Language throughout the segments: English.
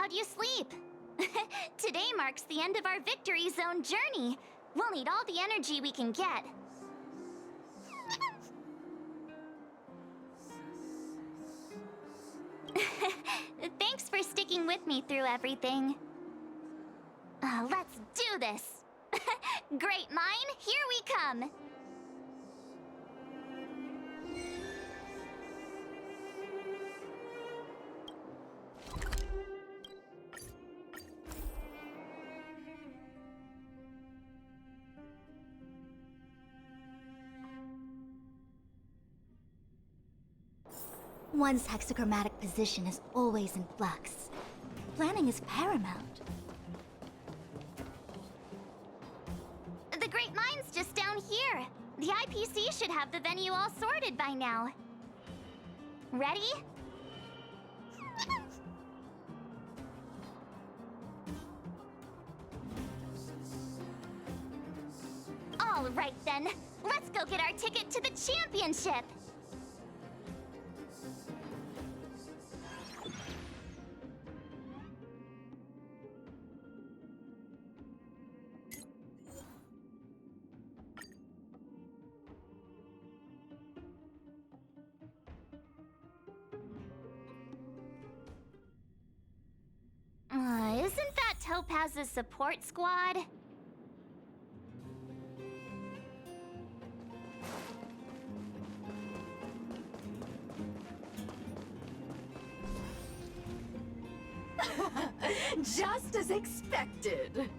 how'd you sleep? Today marks the end of our Victory Zone journey. We'll need all the energy we can get. Thanks for sticking with me through everything. Let's do this! Great Mine, here we come! One's hexachromatic position is always in flux. Planning is paramount. The Great Mine's just down here. The IPC should have the venue all sorted by now. Ready? All right then, let's go get our ticket to the championship! Isn't that Topaz's support squad? Just as expected.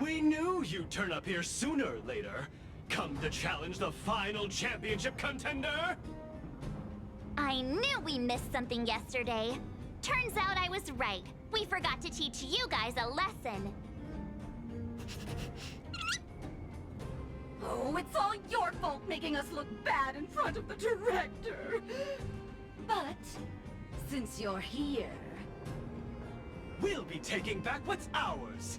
We knew you'd turn up here sooner or later. Come to challenge the final championship contender? I knew we missed something yesterday. Turns out I was right. We forgot to teach you guys a lesson. Oh, it's all your fault making us look bad in front of the director. But since you're here... We'll be taking back what's ours!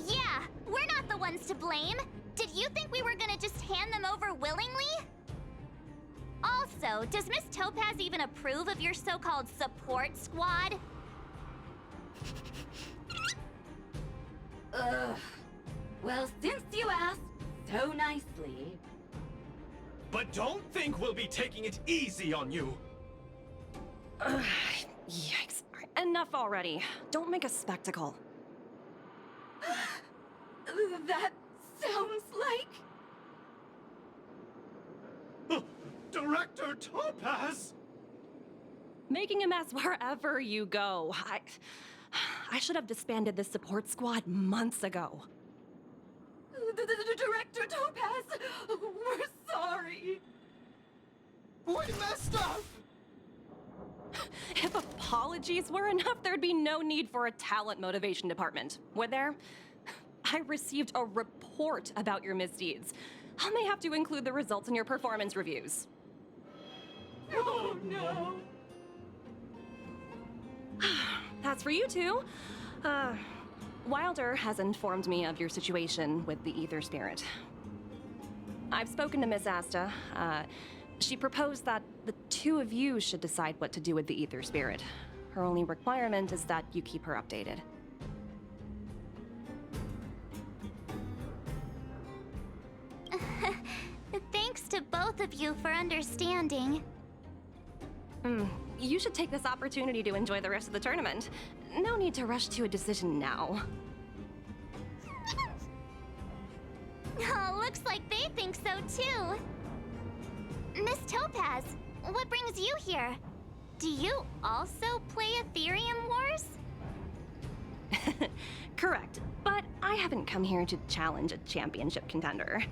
Yeah, we're not the ones to blame. Did you think we were gonna just hand them over willingly? Also, does Miss Topaz even approve of your so-called support squad? Ugh. Well, since you asked so nicely... But don't think we'll be taking it easy on you! Yikes. Enough already. Don't make a spectacle. That sounds like... Director Topaz! Making a mess wherever you go. I should have disbanded this support squad months ago. The Director Topaz! We're sorry! We messed up! If apologies were enough, there'd be no need for a talent motivation department, would there? I received a report about your misdeeds. I may have to include the results in your performance reviews. Oh no! That's for you two. Wilder has informed me of your situation with the Ether Spirit. I've spoken to Miss Asta. She proposed that the two of you should decide what to do with the Ether Spirit. Her only requirement is that you keep her updated. Thanks to both of you for understanding. You should take this opportunity to enjoy the rest of the tournament. No need to rush to a decision now. Oh, looks like they think so too. Miss Topaz, what brings you here? Do you also play Aetherium Wars? Correct, but I haven't come here to challenge a championship contender.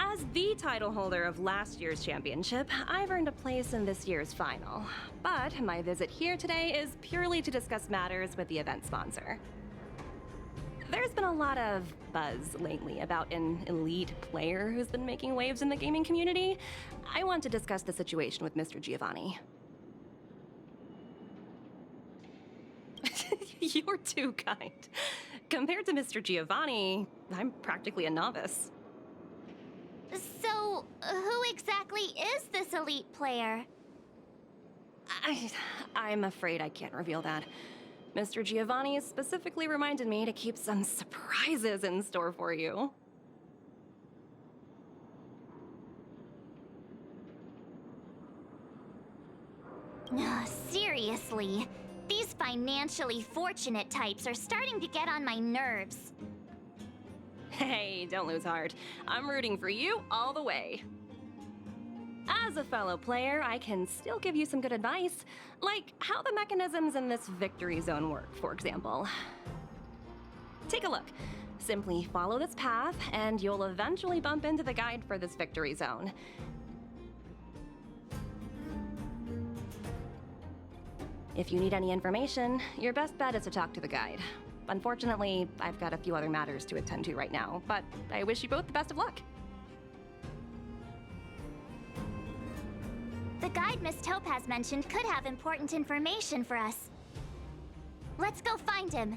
As the title holder of last year's championship, I've earned a place in this year's final. But my visit here today is purely to discuss matters with the event sponsor. There's been a lot of buzz lately about an elite player who's been making waves in the gaming community. I want to discuss the situation with Mr. Giovanni. You're too kind. Compared to Mr. Giovanni, I'm practically a novice. So, exactly is this elite player? I'm afraid I can't reveal that. Mr. Giovanni specifically reminded me to keep some surprises in store for you. Seriously, these financially fortunate types are starting to get on my nerves. Hey, don't lose heart. I'm rooting for you all the way. As a fellow player, I can still give you some good advice, like how the mechanisms in this victory zone work, for example. Take a look. Simply follow this path, and you'll eventually bump into the guide for this victory zone. If you need any information, your best bet is to talk to the guide. Unfortunately, I've got a few other matters to attend to right now, but I wish you both the best of luck. The guide Miss Topaz mentioned could have important information for us. Let's go find him.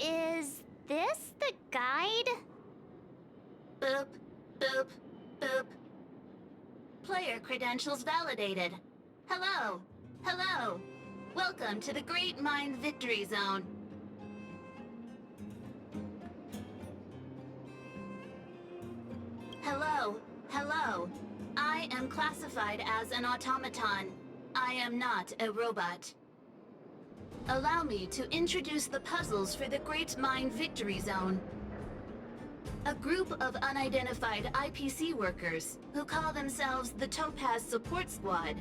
Is this the guide? Boop, boop, boop. Player credentials validated. Hello, hello. Welcome to the Great Mind Victory Zone. Hello, hello. I am classified as an automaton. I am not a robot. Allow me to introduce the puzzles for the Great Mind Victory Zone. A group of unidentified IPC workers, who call themselves the Topaz Support Squad,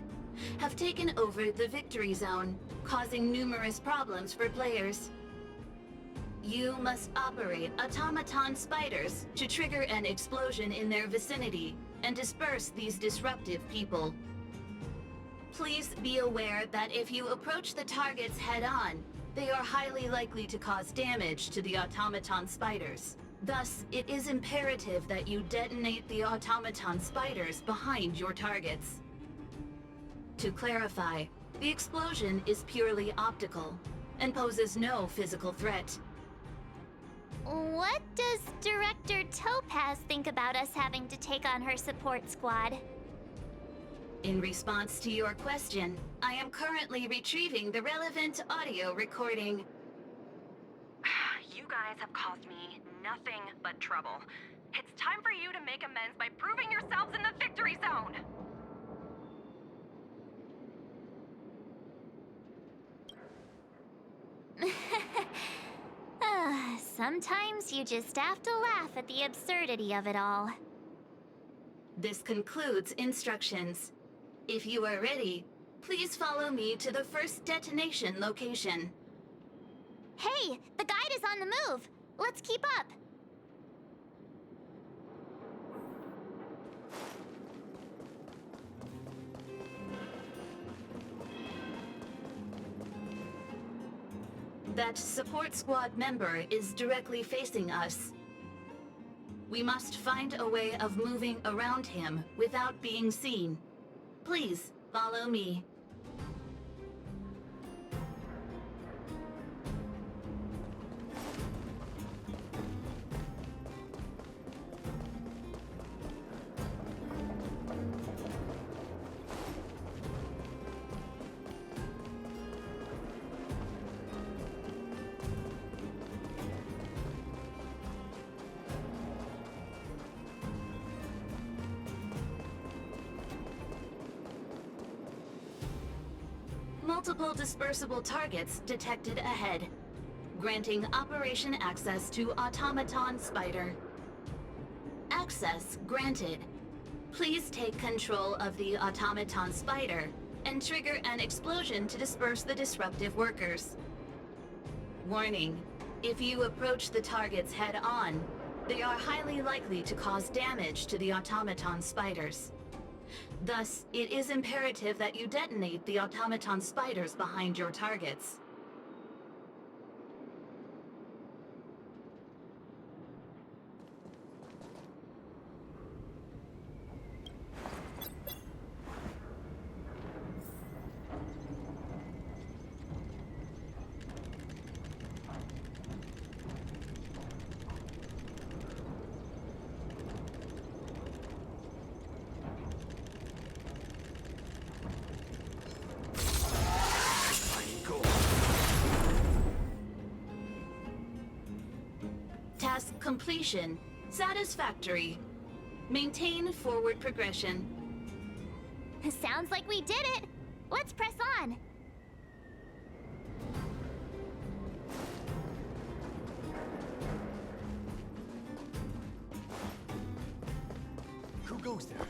have taken over the Victory Zone, causing numerous problems for players. You must operate automaton spiders to trigger an explosion in their vicinity and disperse these disruptive people. Please be aware that if you approach the targets head-on, they are highly likely to cause damage to the automaton spiders. Thus, it is imperative that you detonate the automaton spiders behind your targets. To clarify, the explosion is purely optical and poses no physical threat. What does Director Topaz think about us having to take on her support squad? In response to your question, I am currently retrieving the relevant audio recording. You guys have caused me nothing but trouble. It's time for you to make amends by proving yourselves in the victory zone! Sometimes you just have to laugh at the absurdity of it all. This concludes instructions. If you are ready, please follow me to the first detonation location. Hey, the guide is on the move. Let's keep up. That support squad member is directly facing us. We must find a way of moving around him without being seen. Please, follow me. Multiple dispersible targets detected ahead, granting operation access to Automaton Spider. Access granted. Please take control of the Automaton Spider and trigger an explosion to disperse the disruptive workers. Warning, if you approach the targets head-on, they are highly likely to cause damage to the automaton spiders. Thus, it is imperative that you detonate the automaton spiders behind your targets. Task completion. Satisfactory. Maintain forward progression. Sounds like we did it. Let's press on. Who goes there?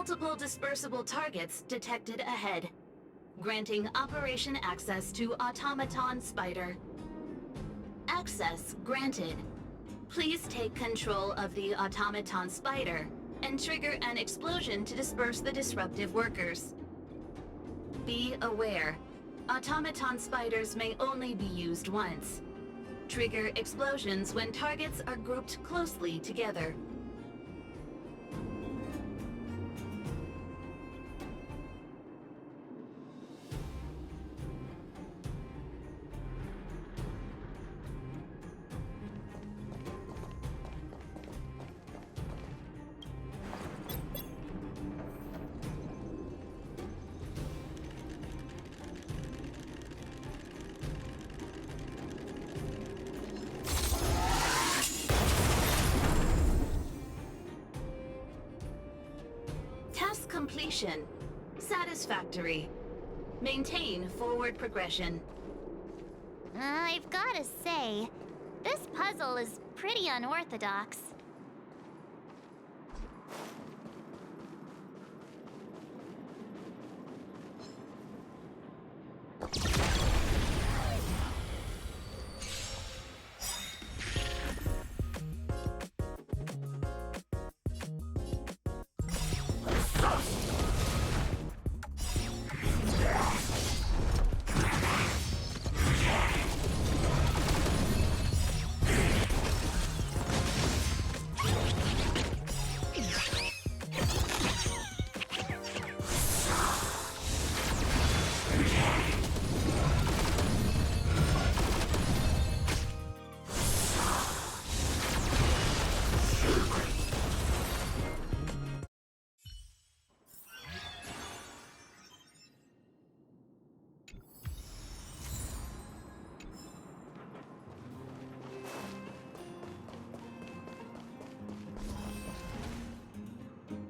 Multiple dispersible targets detected ahead. Granting operation access to Automaton Spider. Access granted. Please take control of the Automaton Spider and trigger an explosion to disperse the disruptive workers. Be aware, Automaton Spiders may only be used once. Trigger explosions when targets are grouped closely together. Task completion. Satisfactory. Maintain forward progression. I've gotta say, this puzzle is pretty unorthodox.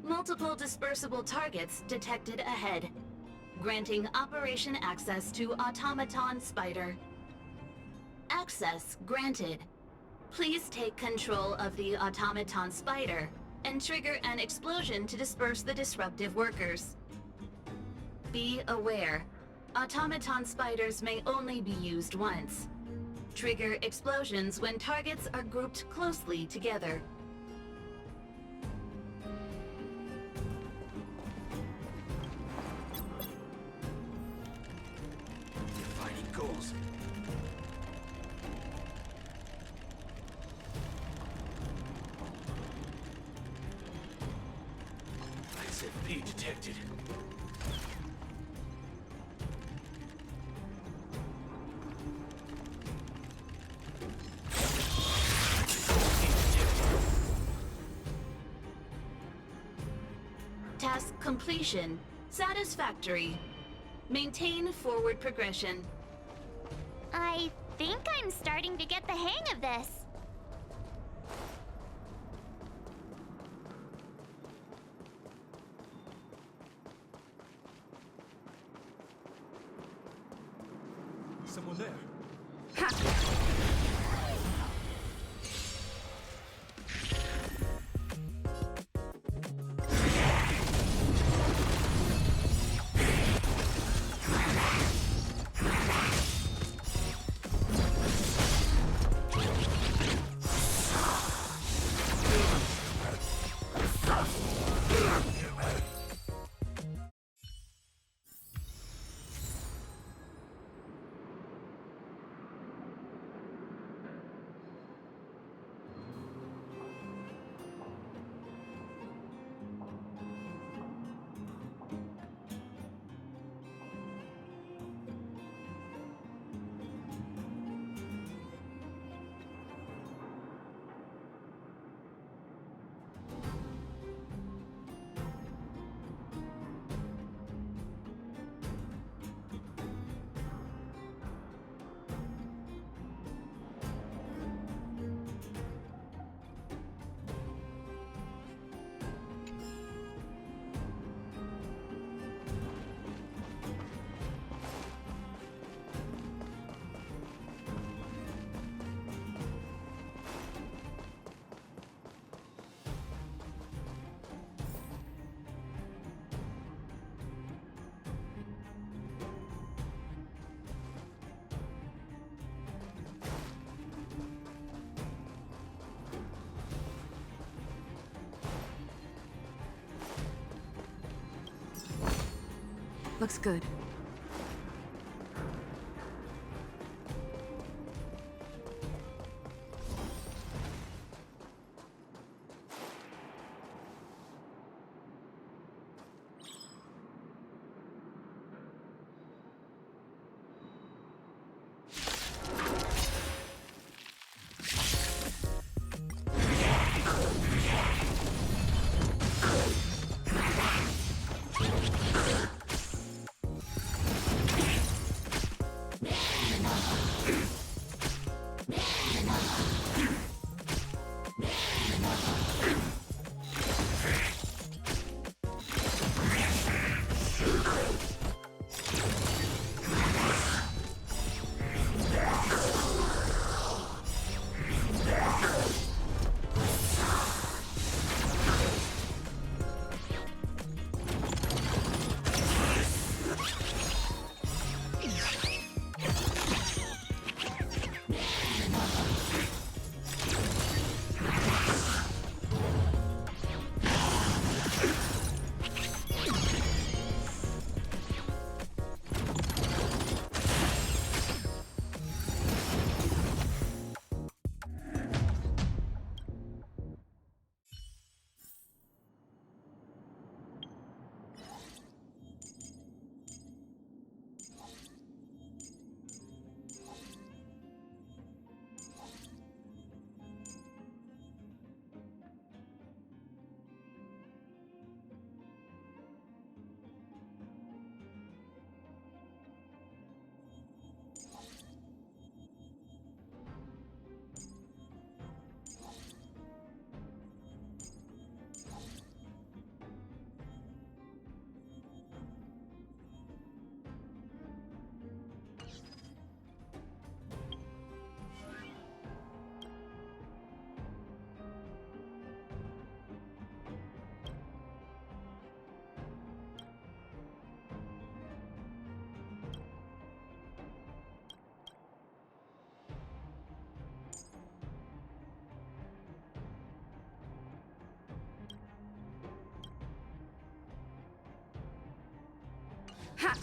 Multiple dispersible targets detected ahead. Granting operation access to Automaton Spider. Access granted. Please take control of the Automaton Spider and trigger an explosion to disperse the disruptive workers. Be aware, Automaton Spiders may only be used once. Trigger explosions when targets are grouped closely together. Defining goals. SFP detected. Task completion. Satisfactory. Maintain forward progression. I think I'm starting to get the hang of this. Someone there. Looks good. Ha!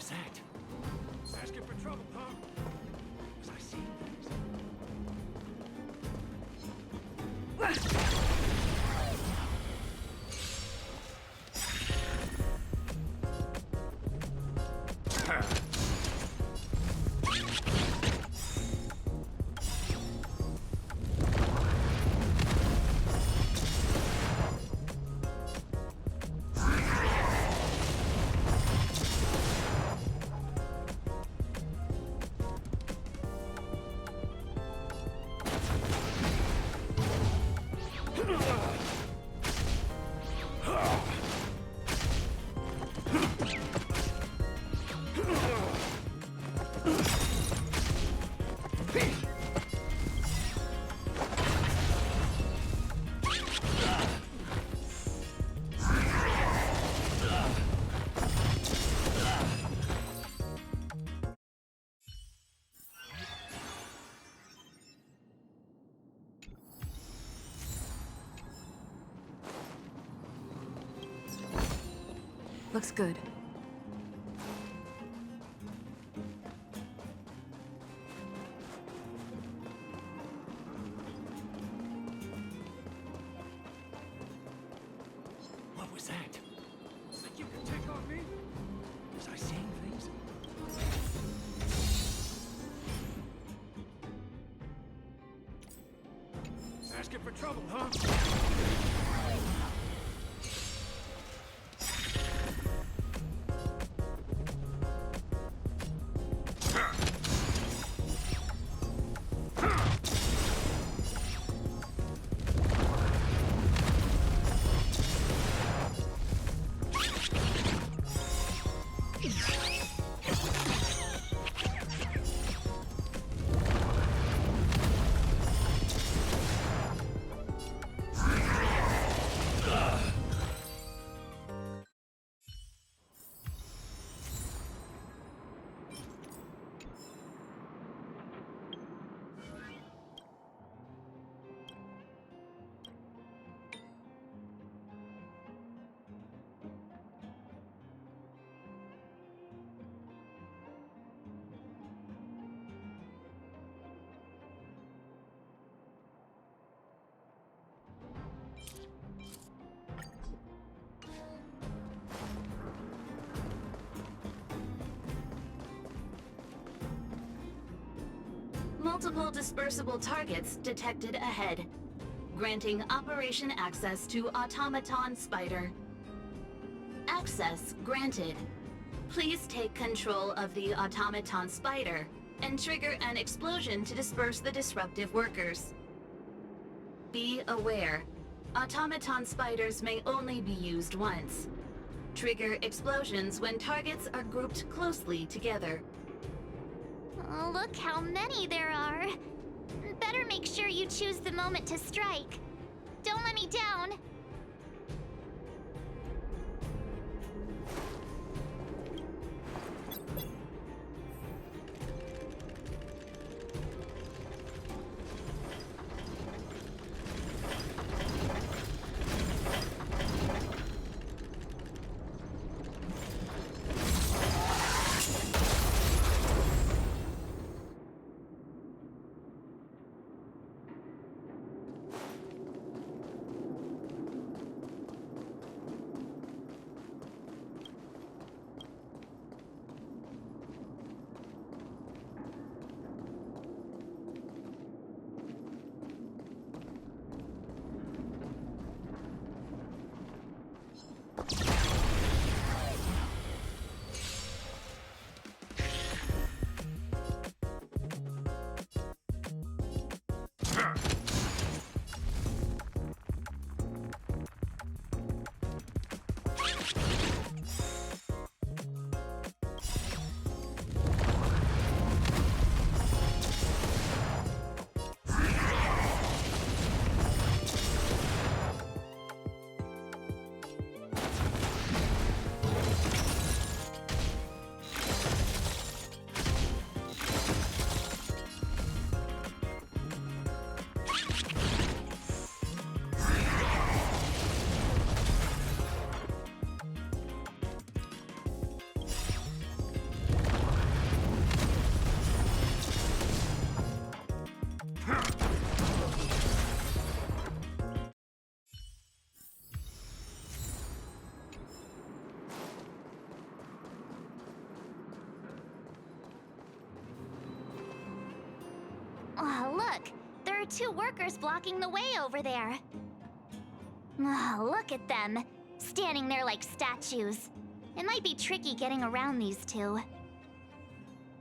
was that? Asking for trouble, huh? Was I seeing things? Looks good. What was that? Think you can take on me? Was I seeing things? Asking for trouble, huh? Multiple dispersible targets detected ahead, granting operation access to Automaton Spider. Access granted. Please take control of the Automaton Spider and trigger an explosion to disperse the disruptive workers. Be aware, Automaton Spiders may only be used once. Trigger explosions when targets are grouped closely together. Oh, look how many there are. Better make sure you choose the moment to strike. Don't let me down. Oh, look! There are two workers blocking the way over there. Oh, look at them, standing there like statues. It might be tricky getting around these two.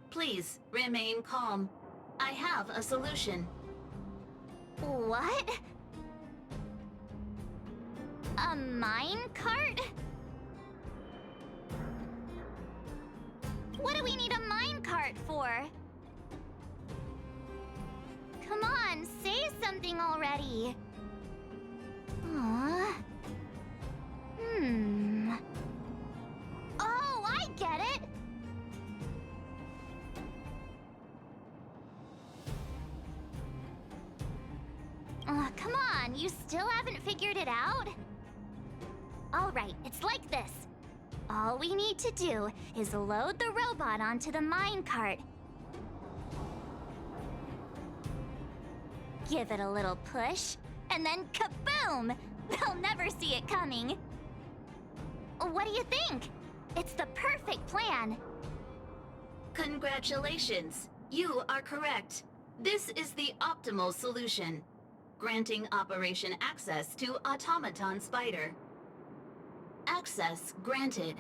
Please, remain calm. I have a solution. What? A mine cart? What do we need a mine cart for? Come on, say something already. Aww. Oh, I get it! Come on, you still haven't figured it out? Alright, it's like this. All we need to do is load the robot onto the minecart. Give it a little push, and then kaboom! They'll never see it coming. What do you think? It's the perfect plan. Congratulations. You are correct. This is the optimal solution, granting Operation access to Automaton Spider. Access granted.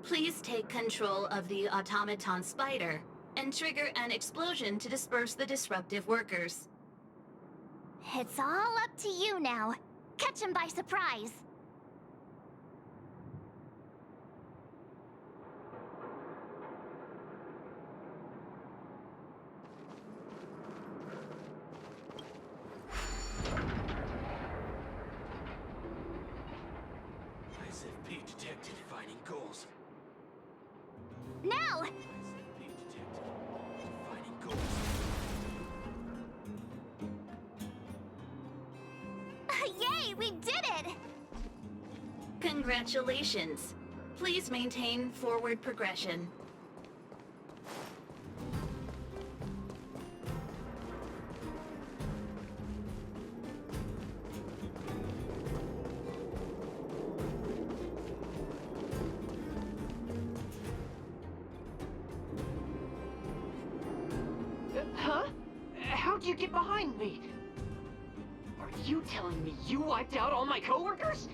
Please take control of the Automaton Spider and trigger an explosion to disperse the disruptive workers. It's all up to you now. Catch him by surprise. ISFP detected finding goals. Now! ISFP detected finding goals. Yay, we did it! Congratulations. Please maintain forward progression. Huh? How'd you get behind me? Are you telling me you wiped out all my coworkers?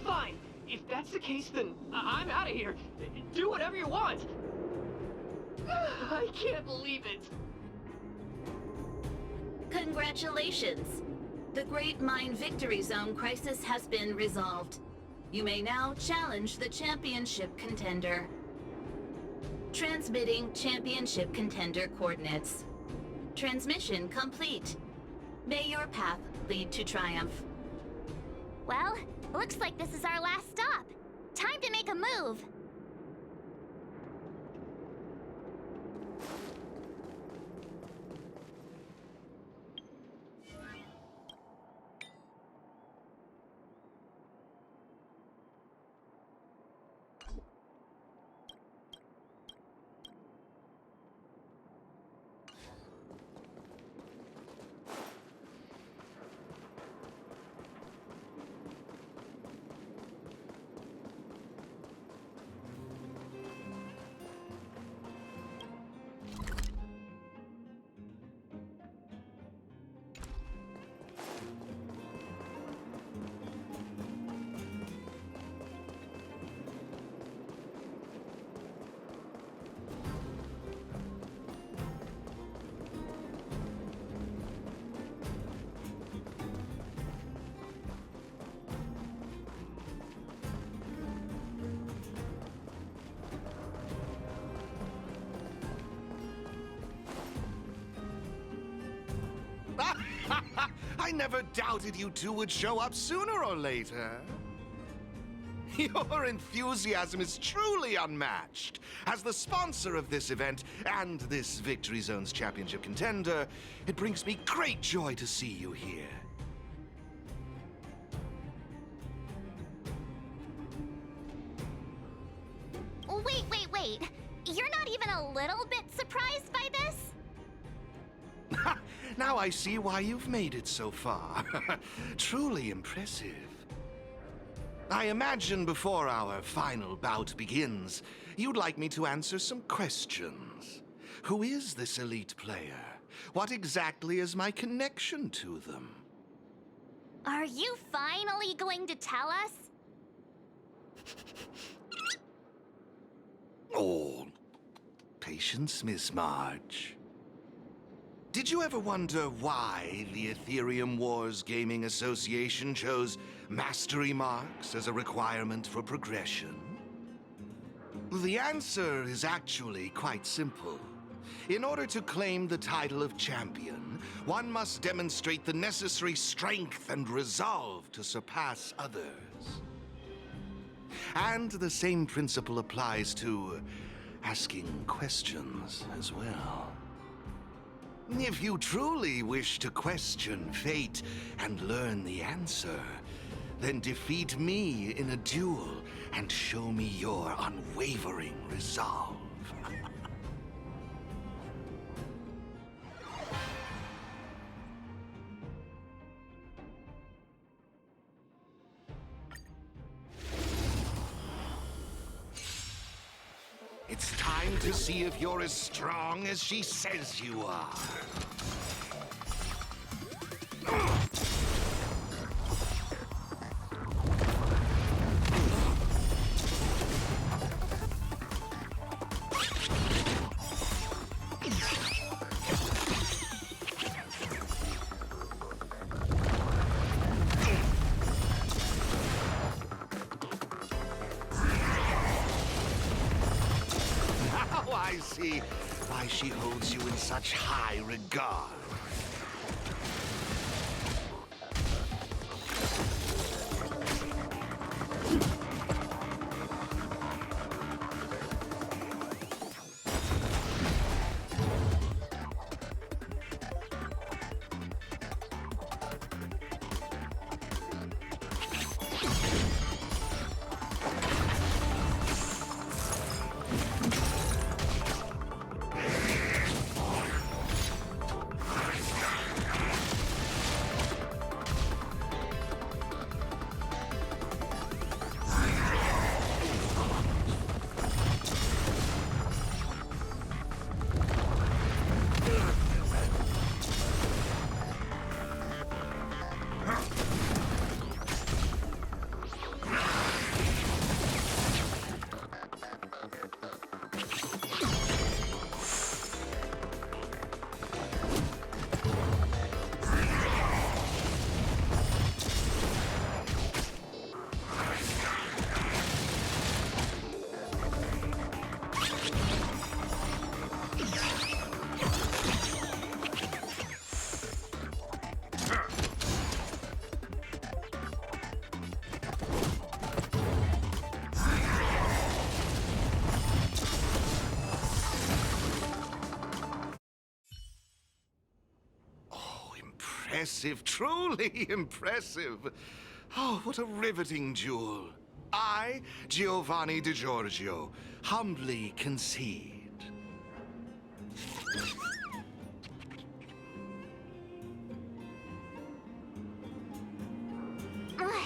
Fine. If that's the case, then I'm out of here. Do whatever you want. I can't believe it. Congratulations. The Great Mine Victory Zone crisis has been resolved. You may now challenge the championship contender. Transmitting championship contender coordinates. Transmission complete. May your path lead to triumph. Well, looks like this is our last stop. Time to make a move. I never doubted you two would show up sooner or later. Your enthusiasm is truly unmatched. As the sponsor of this event and this Victory Zone's championship contender, it brings me great joy to see you here. Wait. You're not even a little bit surprised by this? Now I see why you've made it so far. Truly impressive. I imagine before our final bout begins, you'd like me to answer some questions. Who is this elite player? What exactly is my connection to them? Are you finally going to tell us? Oh, patience, Miss Marge. Did you ever wonder why the Aetherium Wars Gaming Association chose mastery marks as a requirement for progression? The answer is actually quite simple. In order to claim the title of champion, one must demonstrate the necessary strength and resolve to surpass others. And the same principle applies to asking questions as well. If you truly wish to question fate and learn the answer, then defeat me in a duel and show me your unwavering resolve. It's time to see if you're as strong as she says you are. Now I see why she holds you in such high regard. Impressive, truly impressive. Oh, what a riveting duel. I, Giovanni Di Giorgio, humbly concede.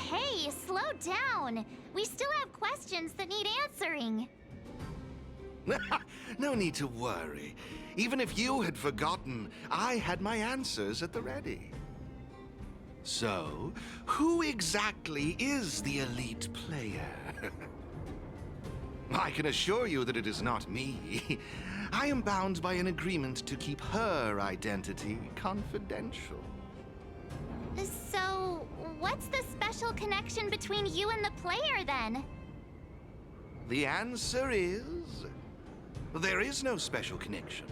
Hey, slow down. We still have questions that need answering. No need to worry. Even if you had forgotten, I had my answers at the ready. So, who exactly is the elite player? I can assure you that it is not me. I am bound by an agreement to keep her identity confidential. So, what's the special connection between you and the player then? The answer is... there is no special connection.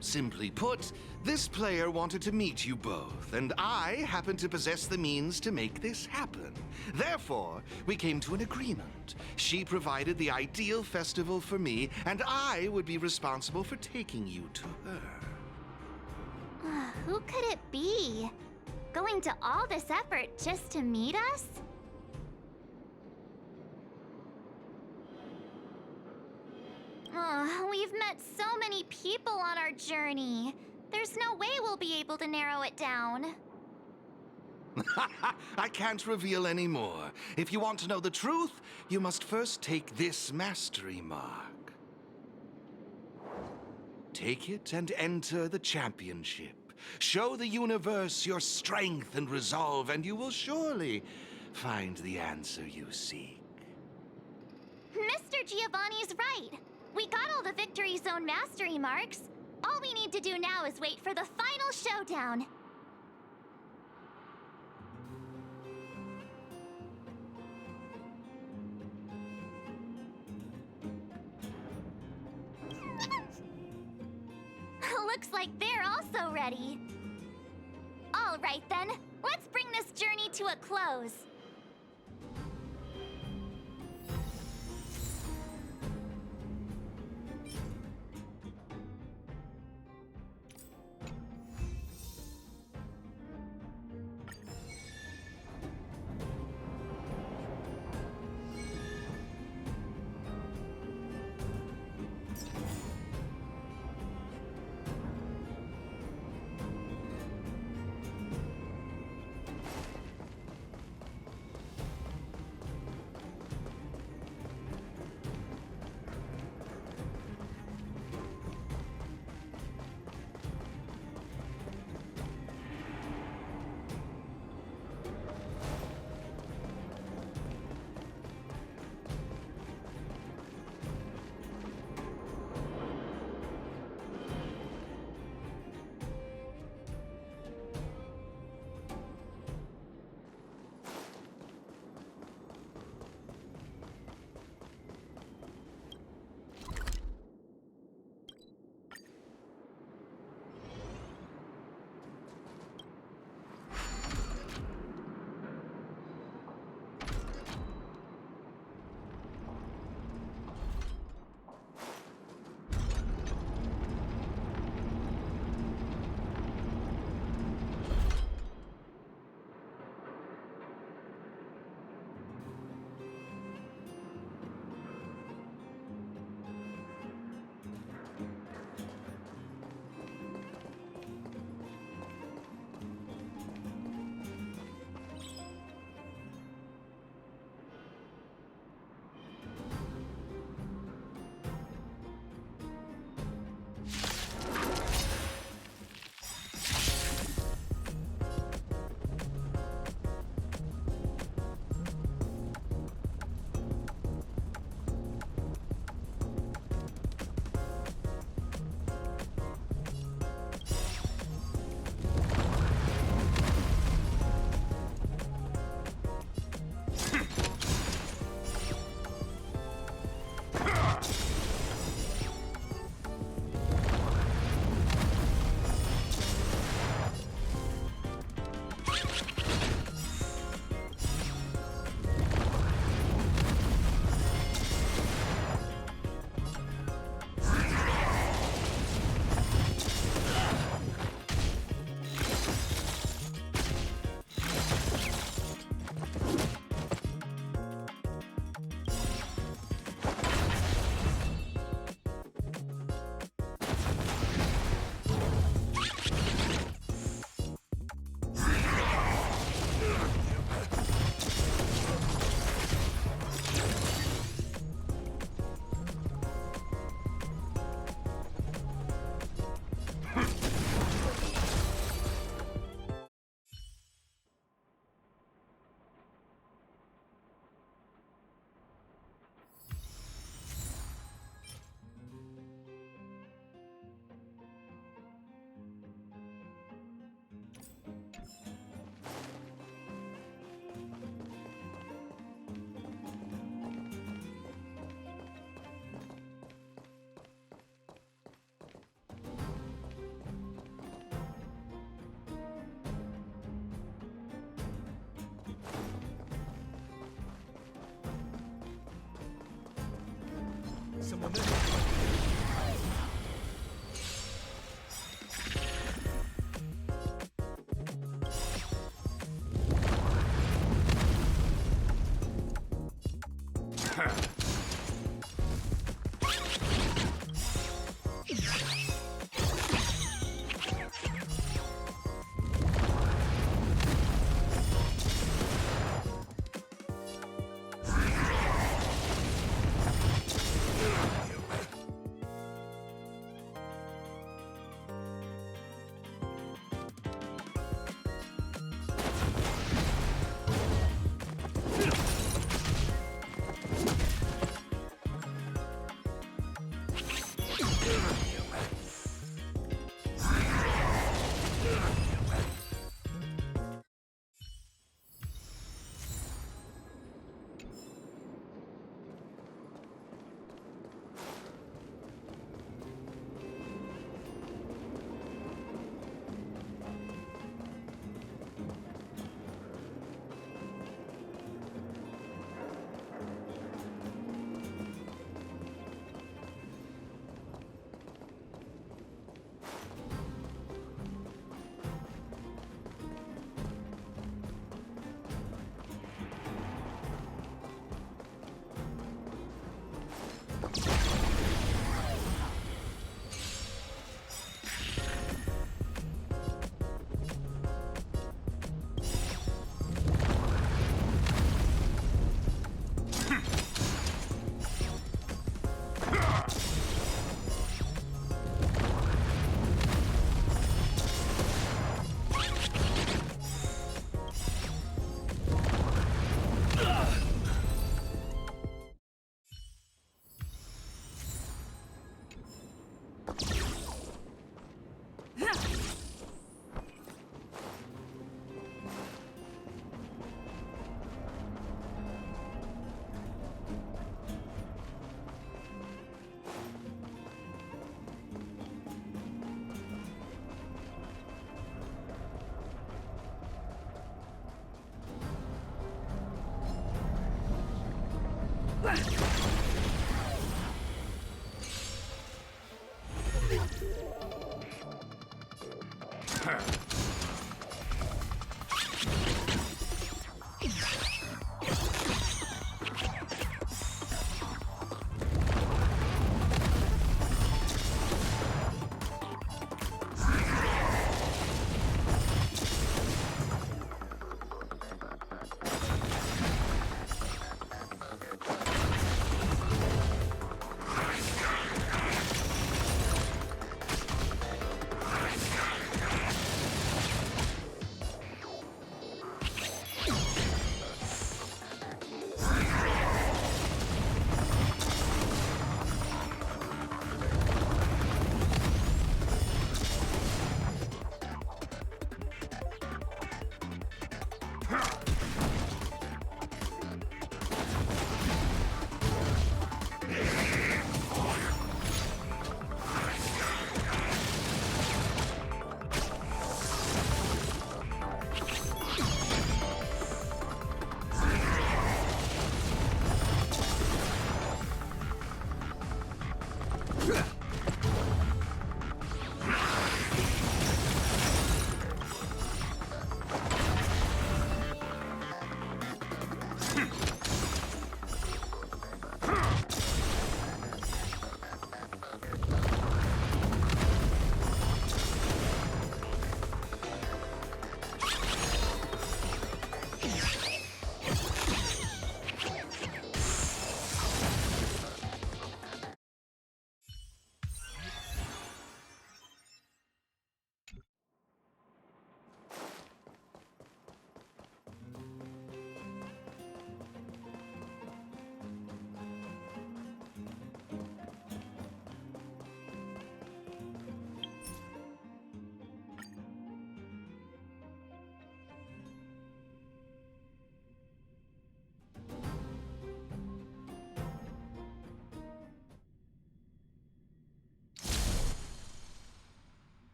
Simply put, this player wanted to meet you both, and I happen to possess the means to make this happen. Therefore, we came to an agreement. She provided the ideal festival for me, and I would be responsible for taking you to her. Who could it be? Going to all this effort just to meet us? We've met so many people on our journey. There's no way we'll be able to narrow it down. I can't reveal any more. If you want to know the truth, you must first take this mastery mark. Take it and enter the championship. Show the universe your strength and resolve, and you will surely find the answer you seek. Mr. Giovanni's right. We got all the Victory Zone mastery marks. All we need to do now is wait for the final showdown. Looks like they're also ready. All right then, let's bring this journey to a close. Someone there.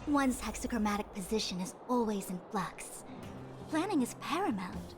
One's hexachromatic position is always in flux. Planning is paramount.